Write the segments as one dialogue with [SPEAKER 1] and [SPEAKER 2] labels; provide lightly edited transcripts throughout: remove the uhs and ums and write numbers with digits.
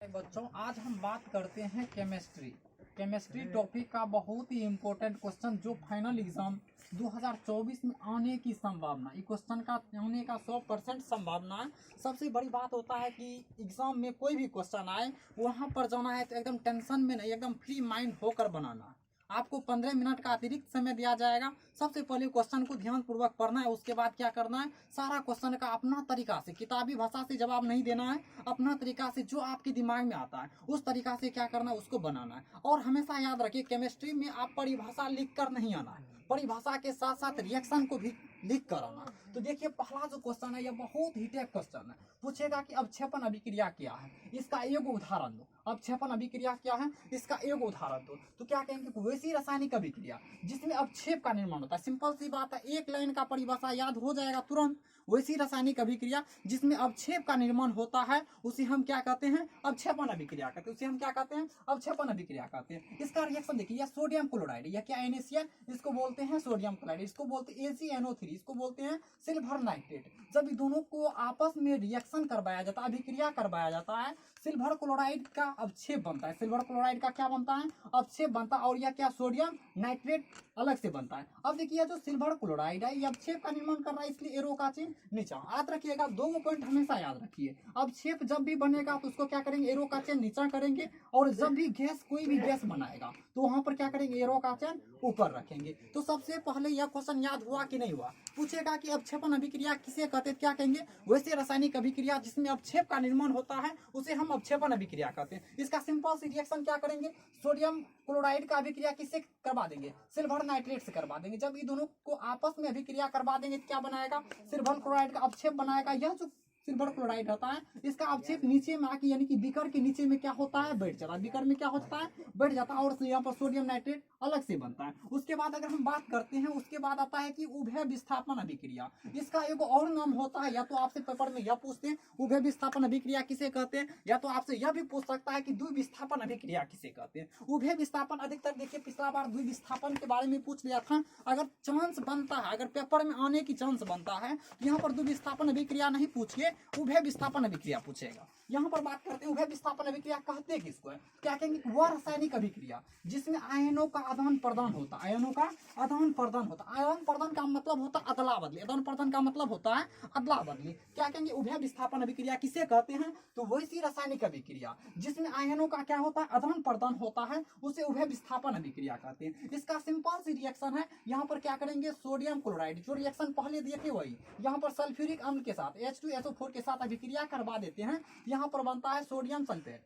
[SPEAKER 1] बच्चों, आज हम बात करते हैं केमिस्ट्री टॉपिक का बहुत ही इम्पोर्टेंट क्वेश्चन जो फाइनल एग्जाम 2024 में आने की संभावना, इस क्वेश्चन का आने का 100% संभावना है। सबसे बड़ी बात होता है कि एग्जाम में कोई भी क्वेश्चन आए वहाँ पर जाना है तो एकदम टेंशन में नहीं, एकदम फ्री माइंड होकर बनाना है। आपको 15 मिनट का अतिरिक्त समय दिया जाएगा। सबसे पहले क्वेश्चन को ध्यानपूर्वक पढ़ना है, उसके बाद क्या करना है, सारा क्वेश्चन का अपना तरीका से, किताबी भाषा से जवाब नहीं देना है, अपना तरीका से जो आपके दिमाग में आता है उस तरीका से क्या करना है, उसको बनाना है। और हमेशा याद रखिए, केमिस्ट्री में आप परिभाषा लिख कर नहीं आना है, परिभाषा के साथ साथ रिएक्शन को भी लिख कर आना। तो देखिए, पहला जो क्वेश्चन है यह बहुत ही टेक क्वेश्चन है। पूछेगा कि अवक्षेपण अभिक्रिया क्या है, इसका एक उदाहरण दो। अवक्षेपण अभिक्रिया क्या है, इसका एक उदाहरण दो। तो क्या कहेंगे, वैसी रासायनिक अभिक्रिया जिसमें अवक्षेप का निर्माण होता है। सिंपल सी बात है, एक लाइन का परिभाषा याद हो जाएगा तुरंत। वैसी रासायनिक अभिक्रिया जिसमें अवक्षेप का निर्माण होता है उसे हम क्या कहते हैं, अवक्षेपण अभिक्रिया कहते हैं। उसे हम क्या कहते हैं, अवक्षेपण अभिक्रिया कहते हैं। इसका रिएक्शन देखिए, सोडियम क्लोराइड, या क्या NaCl, इसको बोलते हैं सोडियम क्लोराइड, इसको बोलते हैं AgNO3, इसको बोलते हैं सिल्वर नाइट्रेट। जब इन दोनों को आपस में रिएक्शन करवाया जाता है, अभिक्रिया करवाया जाता है, सिल्वर क्लोराइड का अवक्षेप बनता है। सिल्वर क्लोराइड का क्या बनता है, अवक्षेप बनता है। और यह क्या, सोडियम नाइट्रेट अलग से बनता है। अब देखिए, जो सिल्वर क्लोराइड है ये अवक्षेप का निर्माण कर रहा है, इसलिए एरो का चिन्ह नीचा। याद रखिएगा, दो पॉइंट हमेशा याद रखिए। अवक्षेप जब भी बनेगा तो उसको क्या करेंगे, एरो का चिन्ह नीचा करेंगे। और जब भी गैस, कोई भी गैस बनाएगा तो वहां पर क्या करेंगे, एरो का चिन्ह ऊपर रखेंगे। तो सबसे पहले यह क्वेश्चन याद हुआ कि नहीं हुआ। पूछेगा कि अवक्षेपण अभिक्रिया किसे कहते हैं, क्या कहेंगे, वैसे रासायनिक अभिक्रिया जिसमें अवक्षेप का निर्माण होता है उसे हम अवक्षेपण अभिक्रिया कहते हैं। इसका सिंपल सी रिएक्शन क्या करेंगे, सोडियम क्लोराइड का अभिक्रिया किससे करवा देंगे, सिल्वर नाइट्रेट से करवा देंगे। जब ये दोनों को आपस में अभिक्रिया करवा देंगे तो क्या बनाएगा, सिल्वर क्लोराइड का अवक्षेप बनाएगा। यह जो सिल्वर क्लोराइड होता है इसका अवक्षेप नीचे में आके, यानी कि बीकर के नीचे में क्या होता है, बैठ जाता है। बीकर में क्या होता है, बैठ जाता है। और यहाँ पर सोडियम नाइट्रेट अलग से बनता है। उसके बाद अगर हम बात करते हैं, उसके बाद आता है कि उभय विस्थापन अभिक्रिया। इसका एक और नाम होता है, या तो आपसे पेपर में यह पूछते हैं उभय विस्थापन अभिक्रिया किसे कहते हैं, या तो आपसे यह भी पूछ सकता है कि द्विविस्थापन अभिक्रिया किसे कहते हैं। उभय विस्थापन अधिकतर देखिए, पिछला बार द्विविस्थापन के बारे में पूछ लिया था। अगर चांस बनता है, अगर पेपर में आने की चांस बनता है, यहाँ पर द्विविस्थापन अभिक्रिया नहीं पूछिए, उभय विस्थापन अभिक्रिया पूछेगा। यहाँ पर बात करते हैं उभय विस्थापन अभिक्रिया कहते हैं किसको है, क्या कहेंगे, वह रासायनिक अभिक्रिया जिसमें आयनों का आदान प्रदान होता है। आयनों का आदान प्रदान होता है। आदान प्रदान का मतलब होता है अदला बदली। आदान प्रदान का मतलब होता है अदला बदली। क्या कहेंगे, उभय विस्थापन अभिक्रिया किसे कहते हैं, तो वैसी रासायनिक अभिक्रिया जिसमें आयनों का क्या होता है, आदान प्रदान होता है, उसे उभय विस्थापन अभिक्रिया कहते हैं। इसका सिंपल सी रिएक्शन है, यहाँ पर क्या करेंगे, सोडियम क्लोराइड जो रिएक्शन पहले दिए थे वही, यहाँ पर सल्फ्यूरिक अम्ल के साथ H2SO4 के साथ अभिक्रिया करवा देते हैं। यहाँ पर बनता है सोडियम सल्फेट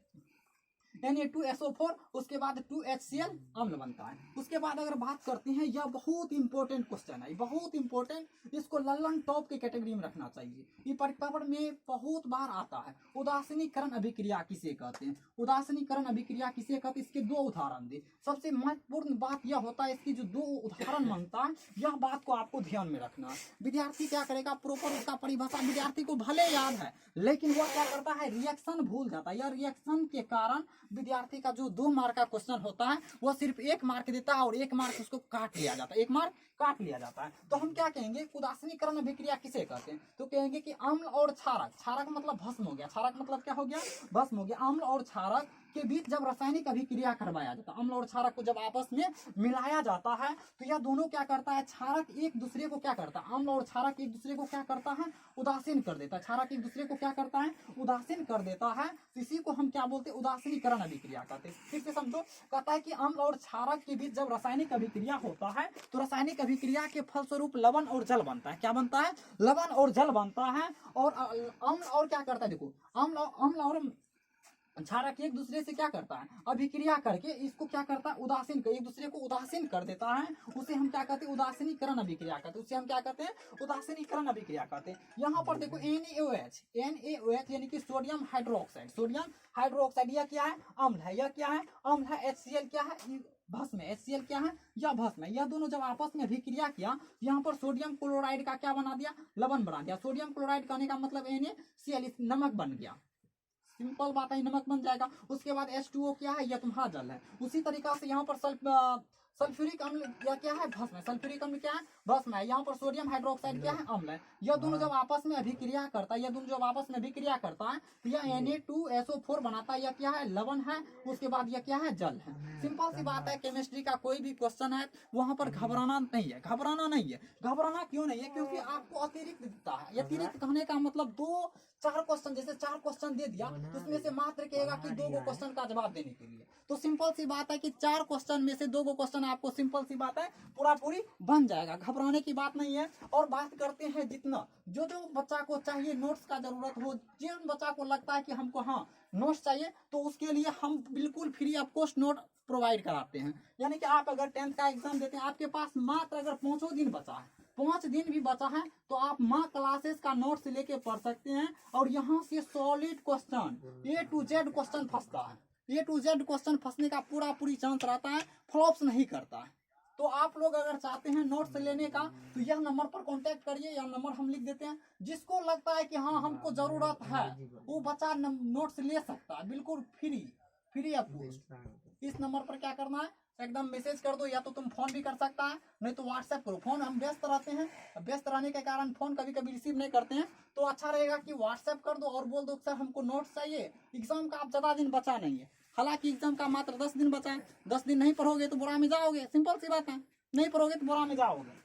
[SPEAKER 1] Na2SO4, उसके बाद 2HCl अम्ल बनता है। उसके बाद अगर बात करते हैं, यह बहुत इंपॉर्टेंट क्वेश्चन है, बहुत इंपॉर्टेंट, इसको लल्लन टॉप की कैटेगरी में रखना चाहिए। ये पेपर में बहुत बार आता है। उदासीनीकरण अभिक्रिया किसे कहते हैं, उदासीनीकरण अभिक्रिया किसे कहते हैं, इसके दो उदाहरण दे। सबसे महत्वपूर्ण बात यह होता है, इसकी जो दो उदाहरण मांगता है, यह बात को आपको ध्यान में रखना है। विद्यार्थी क्या करेगा, प्रॉपर उसका परिभाषा विद्यार्थी को भले याद है, लेकिन वह क्या करता है, रिएक्शन भूल जाता है। यह रिएक्शन के कारण विद्यार्थी का जो 2 मार्क का क्वेश्चन होता है वह सिर्फ 1 मार्क देता है, और 1 मार्क उसको काट लिया जाता है, 1 मार्क काट लिया जाता है। तो हम क्या कहेंगे, उदासीनीकरण अभिक्रिया किसे कहते हैं, तो कहेंगे कि अम्ल और क्षारक, क्षारक मतलब भस्म हो गया, क्षारक मतलब क्या हो गया, भस्म हो गया। अम्ल और क्षारक के बीच जब रासायनिक अभिक्रिया करवाया जाता है, अम्ल और क्षारक को जब आपस में मिलाया जाता है, तो यह दोनों क्या करता है, क्षारक एक दूसरे को क्या करता है, अम्ल और क्षारक एक दूसरे को क्या करता है, उदासीन कर देता है। क्षारक एक दूसरे को क्या करता है, उदासीन कर देता है। इसी को हम क्या बोलते हैं, उदासीनीकरण अभिक्रिया कहते हैं। फिर से समझो, कहता है कि अम्ल और क्षारक के बीच जब रासायनिक अभिक्रिया होता है तो रासायनिक अभिक्रिया के फलस्वरूप लवण और जल बनता है। क्या बनता है, लवण और जल बनता है। और अम्ल और क्या करता है, देखो, अम्ल और क्षारक एक दूसरे से क्या करता है, अभिक्रिया करके इसको क्या करता है, उदासीन कर, एक दूसरे को उदासीन कर देता है। उसे हम क्या कहते हैं, उदासीनीकरण अभिक्रिया कहते हैं। उसे हम क्या कहते हैं, उदासीनीकरण अभिक्रिया कहते हैं। यहाँ पर देखो NaOH यानी कि सोडियम हाइड्रोक्साइड, सोडियम हाइड्रोक्साइड, यह क्या है, अम्ल है, यह क्या है, अम्ल है। HCl क्या है, भस्म है। HCl क्या है, यह भस्म है। यह दोनों जब आपस में अभिक्रिया किया, यहाँ पर सोडियम क्लोराइड का क्या बना दिया, लवण बना दिया। सोडियम क्लोराइड कहने का मतलब NaCl, नमक बन गया। सिंपल बात है, नमक बन जाएगा। उसके बाद H2O क्या है, यह तुम्हारा जल है। उसी तरीका से यहाँ पर सल्फ्यूरिक अम्ल या क्या है, भस्म है। सल्फ्यूरिक अम्ल क्या है, भस्म है। यहाँ पर सोडियम हाइड्रोक्साइड क्या है, अम्ल है। यह दोनों जब आपस में अभिक्रिया करता है, यह दोनों जब आपस में अभिक्रिया करता है तो यह Na2SO4 बनाता है। यह क्या है, लवण है। उसके बाद यह क्या है, जल है। सिंपल सी बात है, केमिस्ट्री का कोई भी क्वेश्चन है वहां पर घबराना नहीं है, घबराना नहीं है। घबराना क्यों नहीं है, क्योंकि आपको अतिरिक्त दिखता है। अतिरिक्त कहने का मतलब 2-4 क्वेश्चन, जैसे 4 क्वेश्चन दे दिया तो उसमें से मात्र कहेगा कि 2 क्वेश्चन का जवाब देने के लिए। तो सिंपल सी बात है कि 4 क्वेश्चन में से 2 क्वेश्चन आपको सिंपल सी बात है पूरा पूरी बन जाएगा, घबराने की बात नहीं है। और बात करते हैं जितना जो बच्चा को चाहिए नोट्स का जरूरत हो, जिन बच्चा को लगता है कि हमको हाँ नोट्स चाहिए, तो उसके लिए हम बिल्कुल free of cost note provide कराते हैं। यानी कि आप अगर 10th का एग्जाम देते हैं, आपके पास मात्र अगर 5 दिन बचा है, 5 दिन भी बचा है, तो आप माँ क्लासेस का नोट्स लेके पढ़ सकते हैं। और यहाँ से solid question A to Z question फंसता है। A to Z क्वेश्चन फंसने का पूरी चांस रहता है, फ्लॉप्स नहीं करता है। तो आप लोग अगर चाहते हैं नोट्स लेने का तो यह नंबर पर कांटेक्ट करिए, यह नंबर हम लिख देते हैं। जिसको लगता है कि हाँ हमको जरूरत है, वो बच्चा नोट्स ले सकता है बिल्कुल फ्री ऑफ कॉस्ट। इस नंबर पर क्या करना है, एकदम मैसेज कर दो, या तो तुम फोन भी कर सकता है, नहीं तो व्हाट्सएप करो। फोन हम व्यस्त रहते हैं, व्यस्त रहने के कारण फोन कभी कभी रिसीव नहीं करते हैं, तो अच्छा रहेगा कि व्हाट्सएप कर दो और बोल दो सर हमको नोट्स चाहिए। एग्जाम का आप ज़्यादा दिन बचा नहीं है, हालांकि एग्जाम का मात्र 10 दिन बचा है। 10 दिन नहीं पढ़ोगे तो बुरा में जाओगे, सिंपल सी बात है, नहीं पढ़ोगे तो बुरा में जाओगे।